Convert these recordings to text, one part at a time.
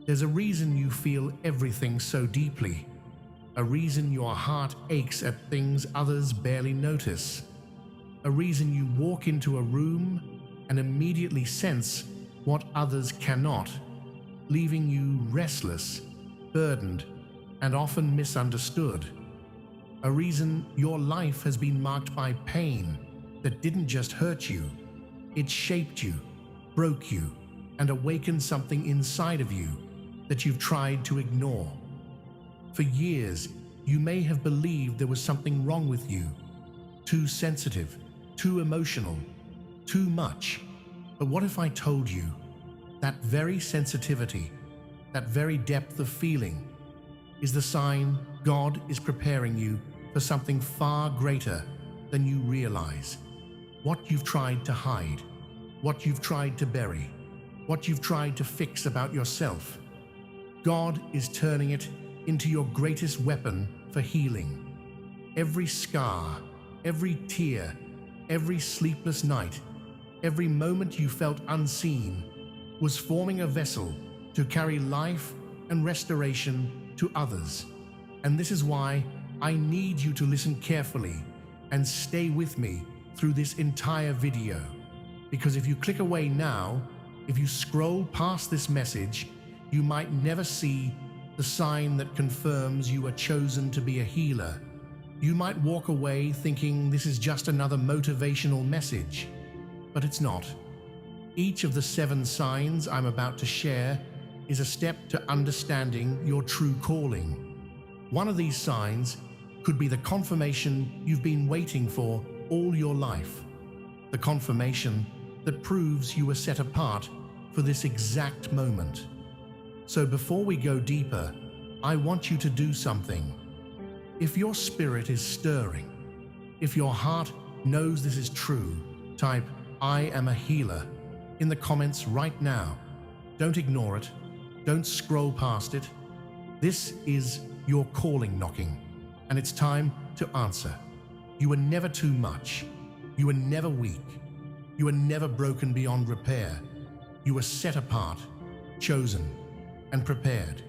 There's a reason you feel everything so deeply, a reason your heart aches at things others barely notice, a reason you walk into a room and immediately sense what others cannot, leaving you restless, burdened, and often misunderstood. A reason your life has been marked by pain that didn't just hurt you, it shaped you, broke you, and awakened something inside of you that you've tried to ignore. For years, you may have believed there was something wrong with you, too sensitive, too emotional, too much. But what if I told you that very sensitivity, that very depth of feeling, is the sign God is preparing you for something far greater than you realize? What you've tried to hide, what you've tried to bury, what you've tried to fix about yourself, God is turning it into your greatest weapon for healing. Every scar, every tear, every sleepless night, every moment you felt unseen was forming a vessel to carry life and restoration to others. And this is why I need you to listen carefully and stay with me through this entire video. Because if you click away now, if you scroll past this message, you might never see the sign that confirms you are chosen to be a healer. You might walk away thinking this is just another motivational message, but it's not. Each of the 7 signs I'm about to share is a step to understanding your true calling. One of these signs could be the confirmation you've been waiting for all your life, the confirmation that proves you were set apart for this exact moment. So before we go deeper, I want you to do something. If your spirit is stirring, if your heart knows this is true, type "I am a healer" in the comments right now. Don't ignore it. Don't scroll past it. This is your calling knocking, and it's time to answer. You were never too much. You were never weak. You were never broken beyond repair. You were set apart, chosen, and prepared.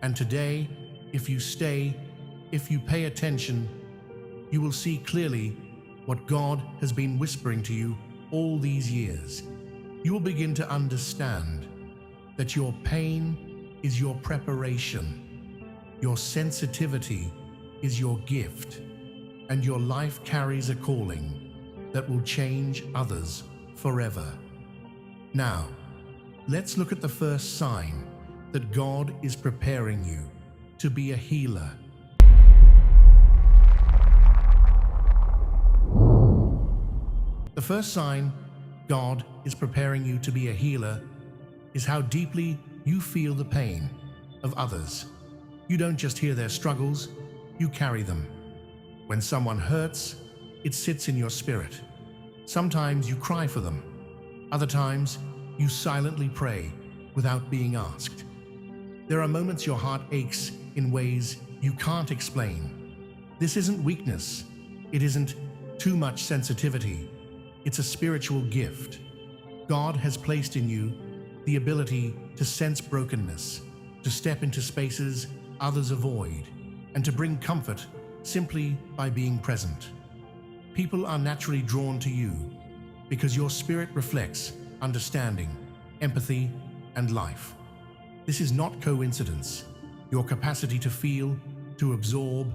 And today, if you stay, if you pay attention, you will see clearly what God has been whispering to you all these years. You will begin to understand that your pain is your preparation, your sensitivity is your gift, and your life carries a calling that will change others forever. Now, let's look at the first sign that God is preparing you to be a healer. The first sign God is preparing you to be a healer is how deeply you feel the pain of others. You don't just hear their struggles, you carry them. When someone hurts, it sits in your spirit. Sometimes you cry for them. Other times, you silently pray without being asked. There are moments your heart aches in ways you can't explain. This isn't weakness. It isn't too much sensitivity. It's a spiritual gift. God has placed in you the ability to sense brokenness, to step into spaces others avoid, and to bring comfort simply by being present. People are naturally drawn to you because your spirit reflects understanding, empathy, and life. This is not coincidence. Your capacity to feel, to absorb,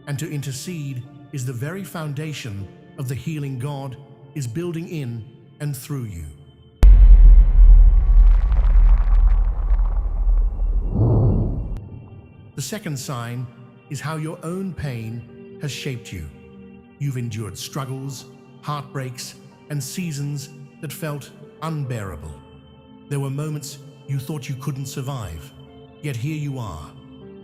and to intercede is the very foundation of the healing God is building in and through you. The second sign is how your own pain has shaped you. You've endured struggles, heartbreaks, and seasons that felt unbearable. There were moments you thought you couldn't survive, yet here you are,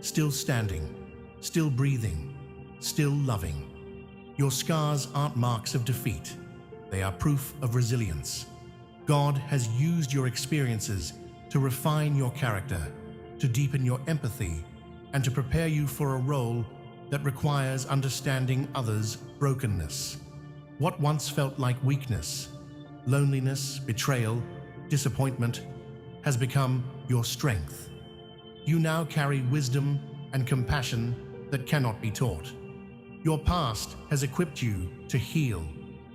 still standing, still breathing, still loving. Your scars aren't marks of defeat. They are proof of resilience. God has used your experiences to refine your character, to deepen your empathy, and to prepare you for a role that requires understanding others' brokenness. What once felt like weakness, loneliness, betrayal, disappointment, has become your strength. You now carry wisdom and compassion that cannot be taught. Your past has equipped you to heal,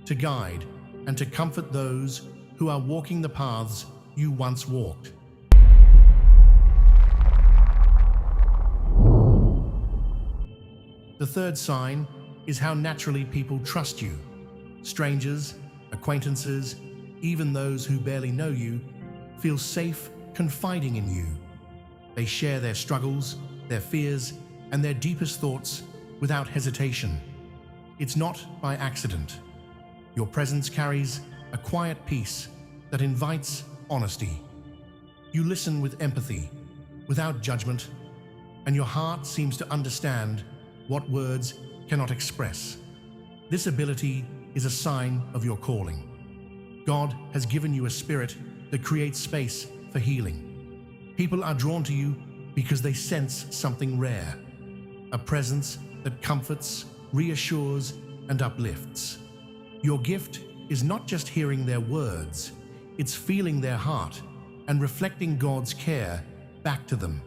to guide, and to comfort those who are walking the paths you once walked. The third sign is how naturally people trust you. Strangers, acquaintances, even those who barely know you, feel safe confiding in you. They share their struggles, their fears, and their deepest thoughts without hesitation. It's not by accident. Your presence carries a quiet peace that invites honesty. You listen with empathy, without judgment, and your heart seems to understand what words cannot express. This ability is a sign of your calling. God has given you a spirit that creates space for healing. People are drawn to you because they sense something rare, a presence that comforts, reassures, and uplifts. Your gift is not just hearing their words, it's feeling their heart and reflecting God's care back to them.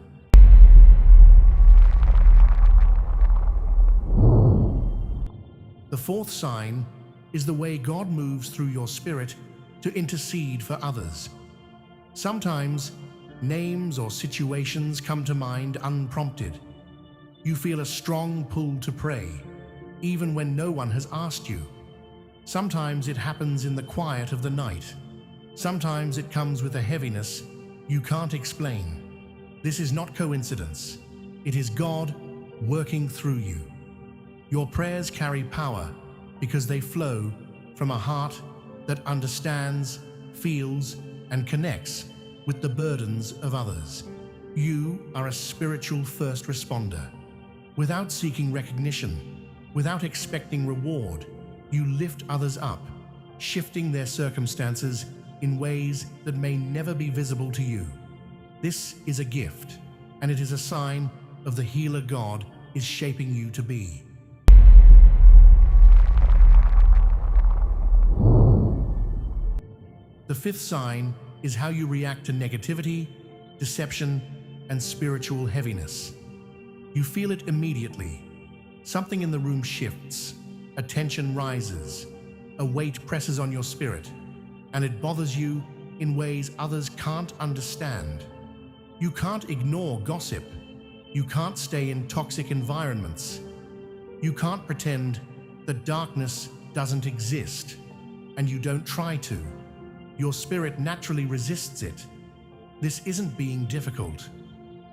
The fourth sign is the way God moves through your spirit to intercede for others. Sometimes, names or situations come to mind unprompted. You feel a strong pull to pray, even when no one has asked you. Sometimes it happens in the quiet of the night. Sometimes it comes with a heaviness you can't explain. This is not coincidence. It is God working through you. Your prayers carry power because they flow from a heart that understands, feels, and connects with the burdens of others. You are a spiritual first responder. Without seeking recognition, without expecting reward, you lift others up, shifting their circumstances in ways that may never be visible to you. This is a gift, and it is a sign of the healer God is shaping you to be. The fifth sign is how you react to negativity, deception, and spiritual heaviness. You feel it immediately. Something in the room shifts, a tension rises, a weight presses on your spirit, and it bothers you in ways others can't understand. You can't ignore gossip. You can't stay in toxic environments. You can't pretend that darkness doesn't exist, and you don't try to. Your spirit naturally resists it. This isn't being difficult.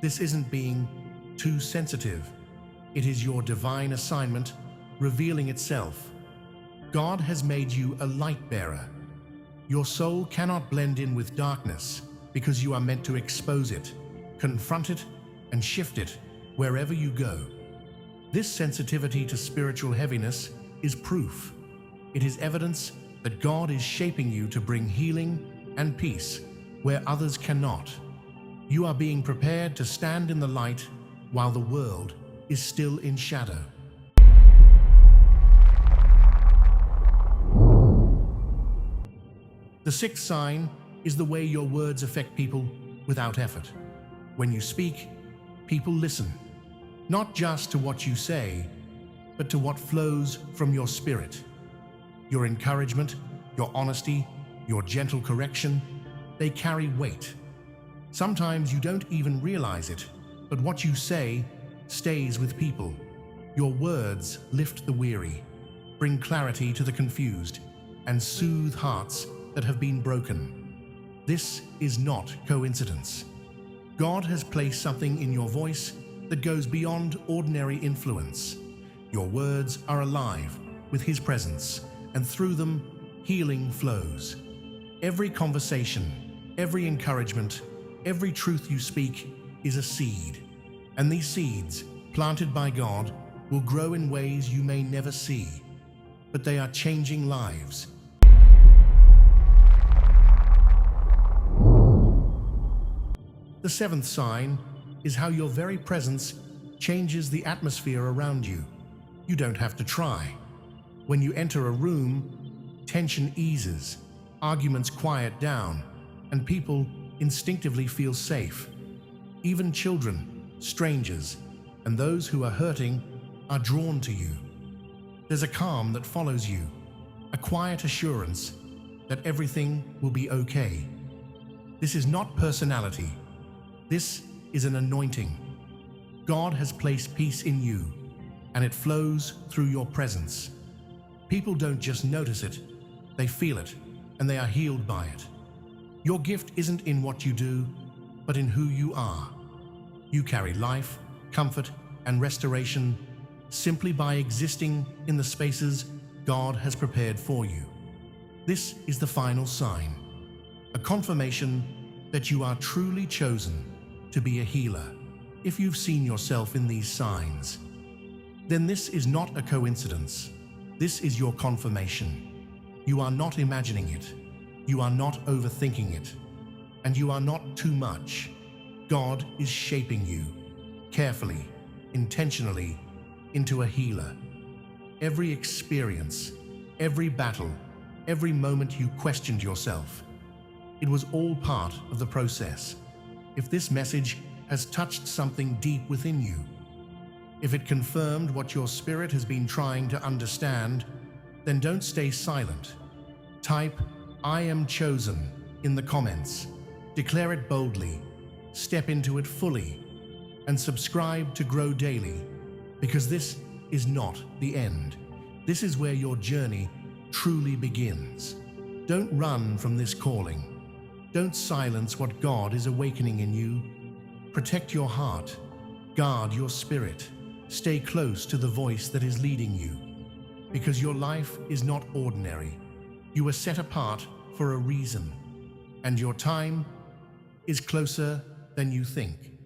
This isn't being too sensitive. It is your divine assignment revealing itself. God has made you a light bearer. Your soul cannot blend in with darkness because you are meant to expose it, confront it, and shift it wherever you go. This sensitivity to spiritual heaviness is proof. It is evidence that God is shaping you to bring healing and peace where others cannot. You are being prepared to stand in the light while the world is still in shadow. The sixth sign is the way your words affect people without effort. When you speak, people listen, not just to what you say, but to what flows from your spirit. Your encouragement, your honesty, your gentle correction, they carry weight. Sometimes you don't even realize it, but what you say stays with people. Your words lift the weary, bring clarity to the confused, and soothe hearts that have been broken. This is not coincidence. God has placed something in your voice that goes beyond ordinary influence. Your words are alive with His presence, and through them, healing flows. Every conversation, every encouragement, every truth you speak is a seed, and these seeds, planted by God, will grow in ways you may never see, but they are changing lives. The seventh sign is how your very presence changes the atmosphere around you. You don't have to try. When you enter a room, tension eases, arguments quiet down, and people instinctively feel safe. Even children, strangers, and those who are hurting are drawn to you. There's a calm that follows you, a quiet assurance that everything will be okay. This is not personality. This is an anointing. God has placed peace in you, and it flows through your presence. People don't just notice it, they feel it, and they are healed by it. Your gift isn't in what you do, but in who you are. You carry life, comfort, and restoration simply by existing in the spaces God has prepared for you. This is the final sign, a confirmation that you are truly chosen to be a healer. If you've seen yourself in these signs, then this is not a coincidence. This is your confirmation. You are not imagining it. You are not overthinking it. And you are not too much. God is shaping you, carefully, intentionally, into a healer. Every experience, every battle, every moment you questioned yourself, it was all part of the process. If this message has touched something deep within you, if it confirmed what your spirit has been trying to understand, then don't stay silent. Type, "I am chosen," in the comments. Declare it boldly, step into it fully, and subscribe to Grow Daily, because this is not the end. This is where your journey truly begins. Don't run from this calling. Don't silence what God is awakening in you. Protect your heart. Guard your spirit. Stay close to the voice that is leading you, because your life is not ordinary. You are set apart for a reason, and your time is closer than you think.